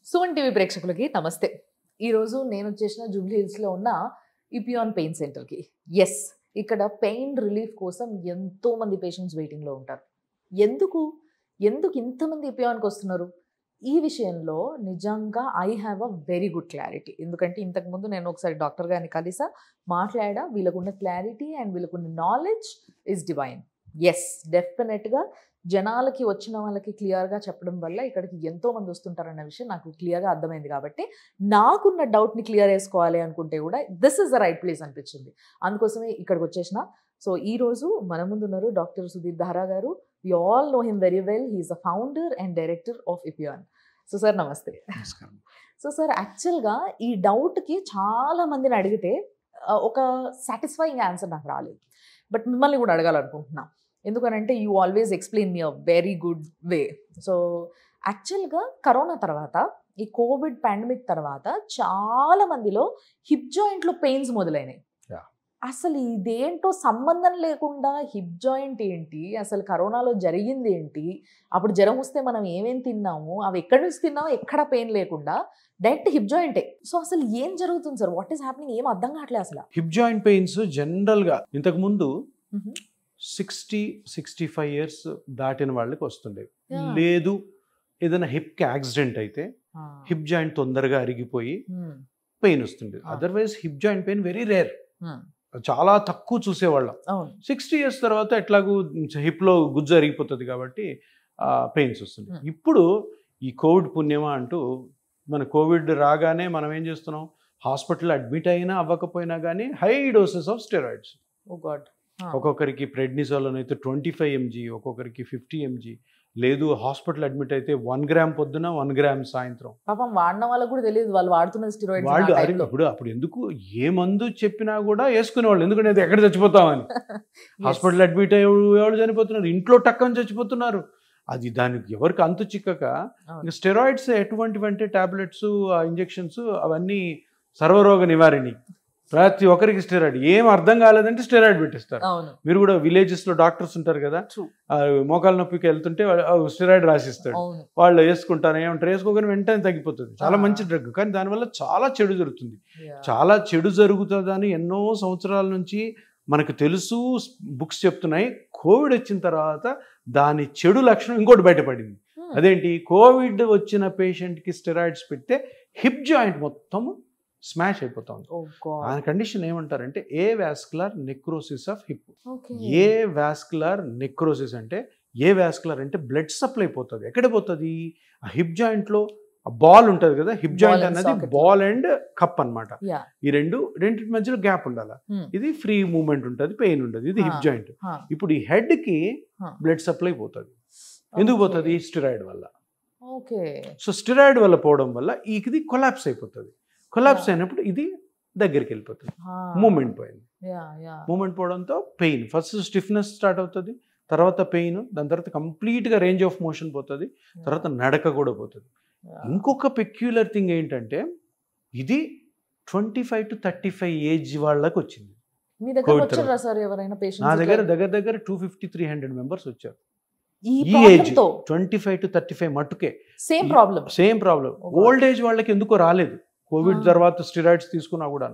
Suman TV ప్రేక్షకులకి నమస్తే. ఈరోజు నేను వచ్చేసిన జూబ్లీ హిల్స్లో ఉన్న ఇపియాన్ పెయిన్ సెంటర్కి. ఎస్, ఇక్కడ పెయిన్ రిలీఫ్ కోసం ఎంతోమంది పేషెంట్స్ వెయిటింగ్లో ఉంటారు. ఎందుకు ఎందుకు ఇంతమంది ఇపియాన్కి వస్తున్నారు? ఈ విషయంలో నిజంగా I have a very good clarity. ఎందుకంటే ఇంతకుముందు నేను ఒకసారి డాక్టర్ గారిని కలిసా, మాట్లాడా. వీళ్ళకున్న క్లారిటీ అండ్ వీళ్ళకున్న నాలెడ్జ్ ఈజ్ డివైన్. ఎస్, డెఫినెట్గా జనాలకి వచ్చిన వాళ్ళకి క్లియర్గా చెప్పడం వల్ల ఇక్కడికి ఎంతోమంది వస్తుంటారన్న విషయం నాకు క్లియర్గా అర్థమైంది. కాబట్టి నాకున్న డౌట్ని క్లియర్ చేసుకోవాలి అనుకుంటే కూడా this is the right place అనిపించింది. అందుకోసమే ఇక్కడికి వచ్చేసిన. సో ఈరోజు మన ముందు ఉన్నారు డాక్టర్ సుధీర్ దారా గారు. We all know him very well. He's a founder and director of ఇపియాన్. సో సార్ నమస్తే. సో సార్, యాక్చువల్గా ఈ డౌట్కి చాలా మందిని అడిగితే ఒక సాటిస్ఫైయింగ్ ఆన్సర్ నాకు రాలేదు. బట్ మిమ్మల్ని కూడా అడగాలనుకుంటున్నా. ఎందుకనంటే you always explain me a very good way. So యాక్చువల్గా కరోనా తర్వాత, ఈ కోవిడ్ పాండమిక్ తర్వాత చాలా మందిలో హిప్ జాయింట్లో పెయిన్స్ మొదలైనాయి. అసలు ఇదేంటో సంబంధం లేకుండా హిప్ జాయింట్ ఏంటి, అసలు కరోనాలో జరిగింది ఏంటి, అప్పుడు జ్వరం వస్తే మనం ఏమేం తిన్నాము, అవి ఎక్కడి నుంచి తిన్నామో ఎక్కడ పెయిన్ లేకుండా డైరెక్ట్ హిప్ జాయింటే. సో అసలు ఏం జరుగుతుంది సార్? What is happening? ఏం అర్థం కావట్లేదు అసలు. హిప్ జాయింట్ పెయిన్స్ జనరల్గా ఇంతకుముందు 60-65 ఇయర్స్ దాటిన వాళ్ళకి వస్తుండేవి. లేదు ఏదైనా హిప్కి యాక్సిడెంట్ అయితే హిప్ జాయింట్ తొందరగా అరిగిపోయి పెయిన్ వస్తుంది. Otherwise hip joint pain very rare, చాలా తక్కువ చూసేవాళ్ళం. 60 ఇయర్స్ తర్వాత ఎట్లాగూ హిప్లో గుజ్జు అరిగిపోతుంది కాబట్టి పెయిన్స్ వస్తుంది. ఇప్పుడు ఈ కోవిడ్ పుణ్యమా అంటూ మన కోవిడ్ రాగానే మనం ఏం చేస్తున్నాం, హాస్పిటల్ అడ్మిట్ అయినా అవ్వకపోయినా కానీ హై డోసెస్ ఆఫ్ స్టెరాయిడ్స్. ఒక్కొక్కరికి ప్రెడ్నిసోలోన్ అయితే 25 mg, ఒక్కొక్కరికి 50 mg. లేదు హాస్పిటల్ అడ్మిట్ అయితే 1 గ్రామ్ పొద్దున 1 గ్రామ్ సాయంత్రం. పాపం వాడిన వాళ్ళకి కూడా తెలియదు వాళ్ళు వాడుతున్న స్టెరాయిడ్స్. వాళ్ళు అప్పుడు ఎందుకు ఏ మందు చెప్పినా కూడా వేసుకునేవాళ్ళు, ఎందుకంటే ఎక్కడ చచ్చిపోతామని. హాస్పిటల్ అడ్మిట్ అయ్యే వాళ్ళు చనిపోతున్నారు, ఇంట్లో టక్కని చచ్చిపోతున్నారు. అది దానికి ఎవరికి అంతు చిక్కక ఇంకా స్టెరాయిడ్స్ ఎటువంటివంటే టాబ్లెట్స్, ఇంజెక్షన్స్ అవన్నీ సర్వరోగ నివారణి. ప్రతి ఒక్కరికి స్టెరాయిడ్. ఏం అర్థం కాలేదంటే స్టెరాయిడ్ పెట్టిస్తారు. మీరు కూడా విలేజెస్లో డాక్టర్స్ ఉంటారు కదా, మోకాల నొప్పికి వెళ్తుంటే స్టెరాయిడ్ రాసిస్తాడు, వాళ్ళు వేసుకుంటారు. ఏమంటారు, వేసుకోగానే వెంటనే తగ్గిపోతుంది. చాలా మంచి డ్రగ్, కానీ దానివల్ల చాలా చెడు జరుగుతుంది. చాలా చెడు జరుగుతుందని ఎన్నో సంవత్సరాల నుంచి మనకు తెలుసు, బుక్స్ చెప్తున్నాయి. కోవిడ్ వచ్చిన తర్వాత దాని చెడు లక్షణం ఇంకోటి బయటపడింది. అదేంటి, కోవిడ్ వచ్చిన పేషెంట్కి స్టెరాయిడ్స్ పెడితే హిప్ జాయింట్ మొత్తం స్మాష్ అయిపోతుంది. ఆ కండిషన్ ఏమంటారంటే avascular necrosis of hip. Avascular necrosis అంటే, ఏ వాస్కులర్ అంటే బ్లడ్ సప్లై పోతుంది. ఎక్కడ పోతుంది? ఆ హిప్ జాయింట్లో ఆ బాల్ ఉంటుంది కదా, హిప్ జాయింట్ అనేది బాల్ అండ్ కప్ అన్నమాట. ఈ రెండింటి మధ్యలో గ్యాప్ ఉండాలి. ఇది ఫ్రీ మూవ్మెంట్ ఉంటుంది, పెయిన్ ఉంటుంది. ఇది హిప్ జాయింట్. ఇప్పుడు ఈ హెడ్ కి బ్లడ్ సప్లై పోతుంది. ఎందుకు పోతుంది? స్టెరాయిడ్ వల్ల. సో స్టెరాయిడ్ వల్ల పోవడం వల్ల ఇది కొలాప్స్ అయిపోతుంది. కొలాప్స్ అయినప్పుడు ఇది దగ్గరికి వెళ్ళిపోతుంది, మూమెంట్ పోయింది. మూమెంట్ పోవడంతో పెయిన్, ఫస్ట్ స్టిఫ్నెస్ స్టార్ట్ అవుతుంది, తర్వాత పెయిన్, దాని తర్వాత కంప్లీట్గా రేంజ్ ఆఫ్ మోషన్ పోతుంది, తర్వాత నడక కూడా పోతుంది. ఇంకొక పెక్యులర్ థింగ్ ఏంటంటే, ఇది 25 to 35 ఏజ్ వాళ్ళకి వచ్చింది. నా దగ్గర దగ్గర 250-300 మెంబర్స్ వచ్చారు. ఈ ఏజ్ 25 to 35 మట్టుకే సేమ్ ప్రాబ్లం. ఓల్డ్ ఏజ్ వాళ్ళకి ఎందుకో రాలేదు. కోవిడ్ తర్వాత స్టెరాయిడ్స్ తీసుకున్నా కూడా,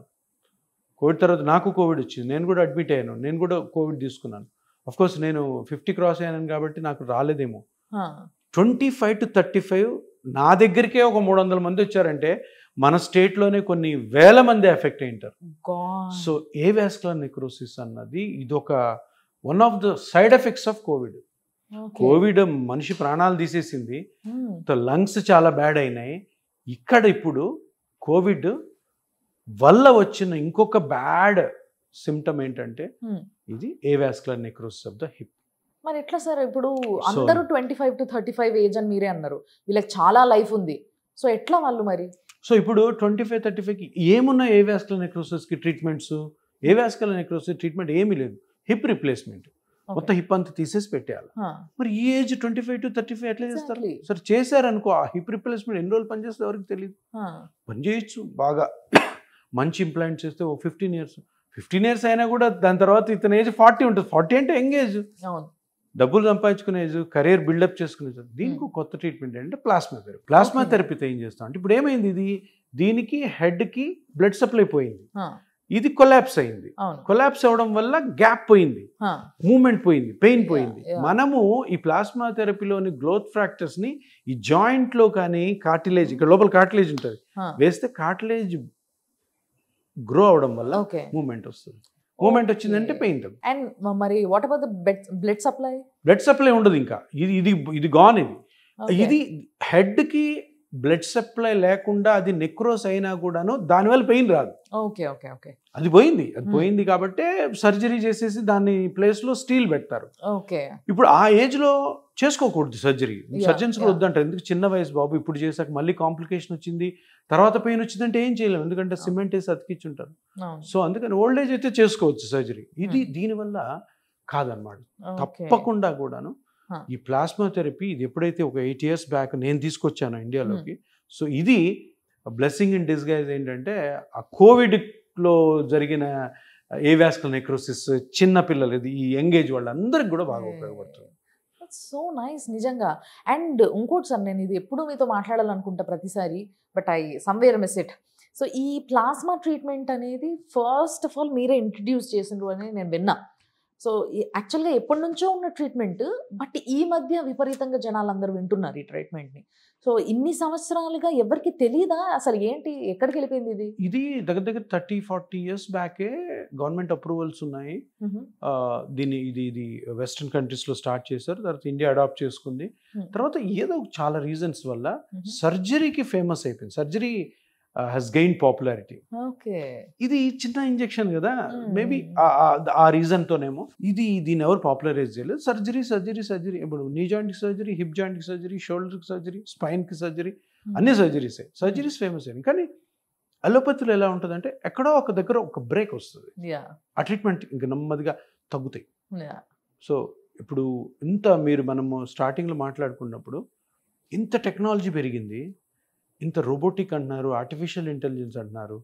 కోవిడ్ తర్వాత నాకు కోవిడ్ వచ్చింది, నేను కూడా అడ్మిట్ అయ్యాను, నేను కూడా కోవిడ్ తీసుకున్నాను. అఫ్కోర్స్ నేను 50 క్రాస్ అయ్యాను కాబట్టి నాకు రాలేదేమో. 25 to 35 నా దగ్గరికే ఒక 300 మంది వచ్చారంటే మన స్టేట్లోనే కొన్ని వేల మంది ఎఫెక్ట్ అయింటారు. సో ఏ వాస్కులర్ నెక్రోసిస్ అన్నది ఇదొక one of the side effects of Covid. Covid మనిషి ప్రాణాలు తీసేసింది, లంగ్స్ చాలా బ్యాడ్ అయినాయి. ఇక్కడ ఇప్పుడు కోవిడ్ వల్ల వచ్చిన ఇంకొక బ్యాడ్ సిమ్టమ్ ఏంటంటే ఇది avascular necrosis of the hip. మరి ఎట్లా సార్? ఇప్పుడు అందరూ 25 to 35 ఏజ్ అని మీరే అన్నారు, వీళ్ళకి చాలా లైఫ్ ఉంది. సో ఎట్లా వాళ్ళు మరి? సో ఇప్పుడు 25-35కి ఏమున్నా ఏ వాస్కులర్ నెక్రోసిస్కి ట్రీట్మెంట్స్? ఏ వాస్కులర్ నెక్రోసిస్ ట్రీట్మెంట్ ఏమీ లేదు, హిప్ రిప్లేస్మెంట్. మొత్తం హిప్ అంతా తీసేసి పెట్టేయాలి. మరి ఈ ఏజ్ 25 to 35 ఎట్లా చేస్తారు? సరే చేశారనుకో, ఆ హిప్ రిప్లేస్మెంట్ ఎన్ని రోజులు పనిచేస్తే ఎవరికి తెలియదు. పని చేయొచ్చు బాగా, మంచి ఇంప్లాంట్ చేస్తే 15 ఇయర్స్ అయినా కూడా దాని తర్వాత ఇతని ఏజ్ 40 ఉంటుంది. 40 అంటే యంగ్ ఏజ్. డబ్బులు సంపాదించుకునే కెరీర్ బిల్డప్ చేసుకునే దీనికి కొత్త ట్రీట్మెంట్ ఏంటంటే ప్లాస్మా థెరపీ. ప్లాస్మా థెరపీతో ఏం చేస్తాం అంటే ఇప్పుడు ఏమైంది, దీనికి హెడ్కి బ్లడ్ సప్లై పోయింది, ఇది కొలాప్స్ అయింది. కొలాప్స్ అవ్వడం వల్ల గ్యాప్ పోయింది, మూమెంట్ పోయింది, పెయిన్ పోయింది. మనము ఈ ప్లాస్మా థెరపీలోని గ్రోత్ ఫ్రాక్చర్స్ ని ఈ జాయింట్ లో కానీ కార్టిలేజ్, ఇక్కడ లోపల కార్టిలేజ్ ఉంటుంది, వేస్తే కార్టిలేజ్ గ్రో అవడం వల్ల మూమెంట్ వస్తుంది. మూమెంట్ వచ్చిందంటే పెయిన్ తగ్గుతుంది. అండ్ మరి what about the blood supply? Blood supply ఉండదు ఇంకా, ఇది గాన్. ఇది హెడ్ కి బ్లడ్ సప్లై లేకుండా అది నెక్రోస్ అయినా కూడాను దానివల్ల పెయిన్ రాదు. అది పోయింది కాబట్టి సర్జరీ చేసేసి దాని ప్లేస్ లో స్టీల్ పెడతారు. ఇప్పుడు ఆ ఏజ్ లో చేసుకోకూడదు సర్జరీ. సర్జన్స్ కూడా వద్దంటారు, ఎందుకు చిన్న వయసు బాబు, ఇప్పుడు చేసాక మళ్ళీ కాంప్లికేషన్ వచ్చింది, తర్వాత పెయిన్ వచ్చిందంటే ఏం చేయలేము, ఎందుకంటే సిమెంట్ వేసి అతికించుంటారు. సో అందుకని ఓల్డ్ ఏజ్ అయితే చేసుకోవచ్చు సర్జరీ. ఇది దీనివల్ల కాదన్నమాట. తప్పకుండా కూడాను ఈ ప్లాస్మా థెరపీ ఇది ఎప్పుడైతే ఒక 8 years బ్యాక్ నేను తీసుకొచ్చాను ఇండియాలోకి, సో ఇది బ్లెస్సింగ్ ఇన్ డిస్గైజ్. ఏంటంటే ఆ కోవిడ్లో జరిగిన ఏవాస్కులర్ నెక్రోసిస్ చిన్న పిల్లలు, ఈ యంగ్ ఏజ్ వాళ్ళందరికీ కూడా బాగా ఉపయోగపడుతుంది. సో నైస్ నిజంగా. అండ్ ఇంకోటి సార్, నేను ఇది ఎప్పుడు మీతో మాట్లాడాలనుకుంటా ప్రతిసారి, but I somewhere miss it. So ఈ ప్లాస్మా ట్రీట్మెంట్ అనేది ఫస్ట్ ఆఫ్ ఆల్ మీరే ఇంట్రడ్యూస్ చేసిండ్రు అని నేను విన్నా. సో యాక్చువల్గా ఎప్పటి నుంచో ఉన్న ట్రీట్మెంట్, బట్ ఈ మధ్య విపరీతంగా జనాలు అందరూ వింటున్నారు ఈ ట్రీట్మెంట్ని. సో ఇన్ని సంవత్సరాలుగా ఎవరికి తెలియదా అసలు ఏంటి, ఎక్కడికి వెళ్ళిపోయింది ఇది? ఇది దగ్గర 30-40 years బ్యాకే గవర్నమెంట్ అప్రూవల్స్ ఉన్నాయి. దీన్ని ఇది వెస్ట్రన్ కంట్రీస్లో స్టార్ట్ చేశారు, తర్వాత ఇండియా అడాప్ట్ చేసుకుంది. తర్వాత ఏదో చాలా రీజన్స్ వల్ల సర్జరీకి ఫేమస్ అయిపోయింది. Surgery has gained popularity. ఇది చిన్న ఇంజెక్షన్ కదా, మేబీ ఆ రీజన్ తోనేమో దీన్ని ఎవరు పాపులరైజ్ చేయలేదు. సర్జరీ ఇప్పుడు నీ జాయింట్ కి సర్జరీ, హిప్ జాయింట్ కి సర్జరీ, షోల్డర్ కి సర్జరీ, స్పైన్ కి సర్జరీ, అన్ని సర్జరీస్ ఫేమస్ అయ్యాయి. కానీ అలోపతిలో ఎలా ఉంటుందంటే ఎక్కడో ఒక దగ్గర ఒక బ్రేక్ వస్తుంది, ఆ ట్రీట్మెంట్ ఇంకా నెమ్మదిగా తగ్గుతాయి. సో ఇప్పుడు మనము స్టార్టింగ్లో మాట్లాడుకున్నప్పుడు ఇంత టెక్నాలజీ పెరిగింది, ఇంత రోబోటిక్ అంటున్నారు, ఆర్టిఫిషియల్ ఇంటెలిజెన్స్ అంటున్నారు,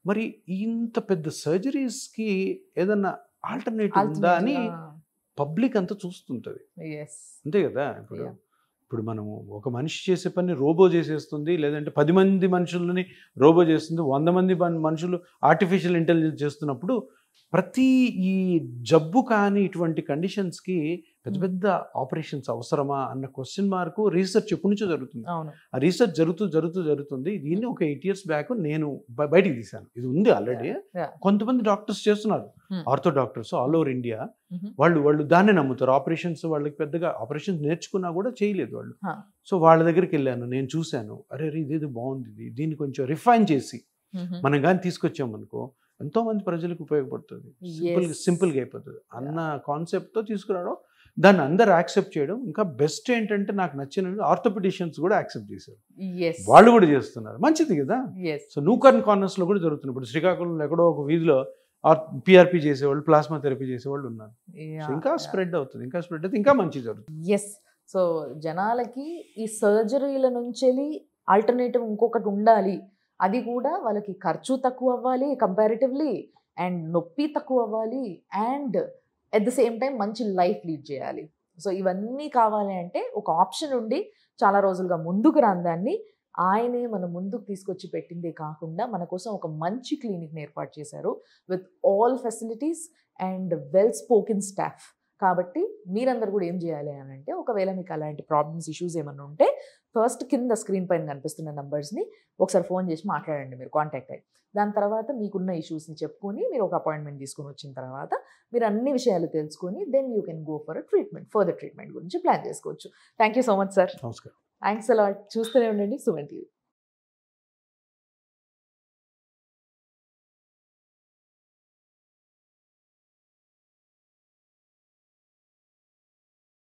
మరి ఇంత పెద్ద సర్జరీస్కి ఏదన్నా ఆల్టర్నేటివ్ ఉందా అని పబ్లిక్ అంతా చూస్తుంటుంది, అంతే కదా. ఇప్పుడు మనము ఒక మనిషి చేసే పని రోబో చేసేస్తుంది, లేదంటే 10 మంది మనుషులని రోబో చేస్తుంది, 100 మంది మనుషులు ఆర్టిఫిషియల్ ఇంటెలిజెన్స్ చేస్తున్నప్పుడు ప్రతి ఈ జబ్బు కానీ ఇటువంటి కండిషన్స్కి పెద్ద ఆపరేషన్స్ అవసరమా అన్న క్వశ్చన్ మార్కు రీసెర్చ్ ఎప్పటి నుంచో జరుగుతుంది. ఆ రీసెర్చ్ జరుగుతుంది. దీన్ని ఒక 8 years బ్యాక్ నేను బయటికి తీశాను. ఇది ఉంది ఆల్రెడీ, కొంతమంది డాక్టర్స్ చేస్తున్నారు, ortho doctors all over India. వాళ్ళు దాన్నే నమ్ముతారు. ఆపరేషన్స్ వాళ్ళకి పెద్దగా ఆపరేషన్స్ నేర్చుకున్నా కూడా చేయలేదు వాళ్ళు. సో వాళ్ళ దగ్గరికి వెళ్ళాను, నేను చూశాను, అరే ఇదేదో బాగుంది, దీన్ని కొంచెం రిఫైన్ చేసి మనం కానీ తీసుకొచ్చామనుకో ఎంతో మంది ప్రజలకు ఉపయోగపడుతుంది, సింపుల్గా అయిపోతుంది అన్న కాన్సెప్ట్తో తీసుకురావడం, దాన్ని అందరు యాక్సెప్ట్ చేయడం. ఇంకా బెస్ట్ ఏంటంటే నాకు నచ్చిన ఆర్థోపెడిషియన్స్ కూడా యాక్సెప్ట్ చేశారు, వాళ్ళు కూడా చేస్తున్నారు, మంచిది కదా. సో నూకర్న్ కార్నర్స్లో కూడా జరుగుతుంది. ఇప్పుడు శ్రీకాకుళంలో ఎక్కడో ఒక వీధిలో పిఆర్పి చేసేవాళ్ళు, ప్లాస్మా థెరపీ చేసేవాళ్ళు ఉన్నారు. ఇంకా స్ప్రెడ్ అవుతుంది, ఇంకా మంచి జరుగుతుంది. ఎస్. సో జనాలకి ఈ సర్జరీల నుంచి ఆల్టర్నేటివ్ ఇంకొకటి ఉండాలి, అది కూడా వాళ్ళకి ఖర్చు తక్కువ అవ్వాలి కంపారిటివ్లీ, అండ్ నొప్పి తక్కువ అవ్వాలి, and at the same time మంచి లైఫ్ లీడ్ చేయాలి. సో ఇవన్నీ కావాలి అంటే ఒక ఆప్షన్ ఉండి చాలా రోజులుగా ముందుకు రాని ఆయనే మన ముందుకు తీసుకొచ్చి పెట్టిందే కాకుండా మన కోసం ఒక మంచి క్లినిక్ని ఏర్పాటు చేశారు with all facilities and well spoken staff. కాబట్టి మీరందరూ కూడా ఏం చేయాలి అని అంటే, ఒకవేళ మీకు అలాంటి ప్రాబ్లమ్స్, ఇష్యూస్ ఏమైనా ఉంటే ఫస్ట్ కింద స్క్రీన్ పైన కనిపిస్తున్న నెంబర్స్ని ఒకసారి ఫోన్ చేసి మాట్లాడండి, మీరు కాంటాక్ట్ అయ్యి. దాని తర్వాత మీకున్న ఇష్యూస్ని చెప్పుకొని మీరు ఒక అపాయింట్మెంట్ తీసుకొని వచ్చిన తర్వాత మీరు అన్ని విషయాలు తెలుసుకొని then you can go for further treatment గురించి ప్లాన్ చేసుకోవచ్చు. Thank you so much sir. నమస్కారం. Thanks a lot. చూస్తూనే ఉండండి సుమన్ టీవీ.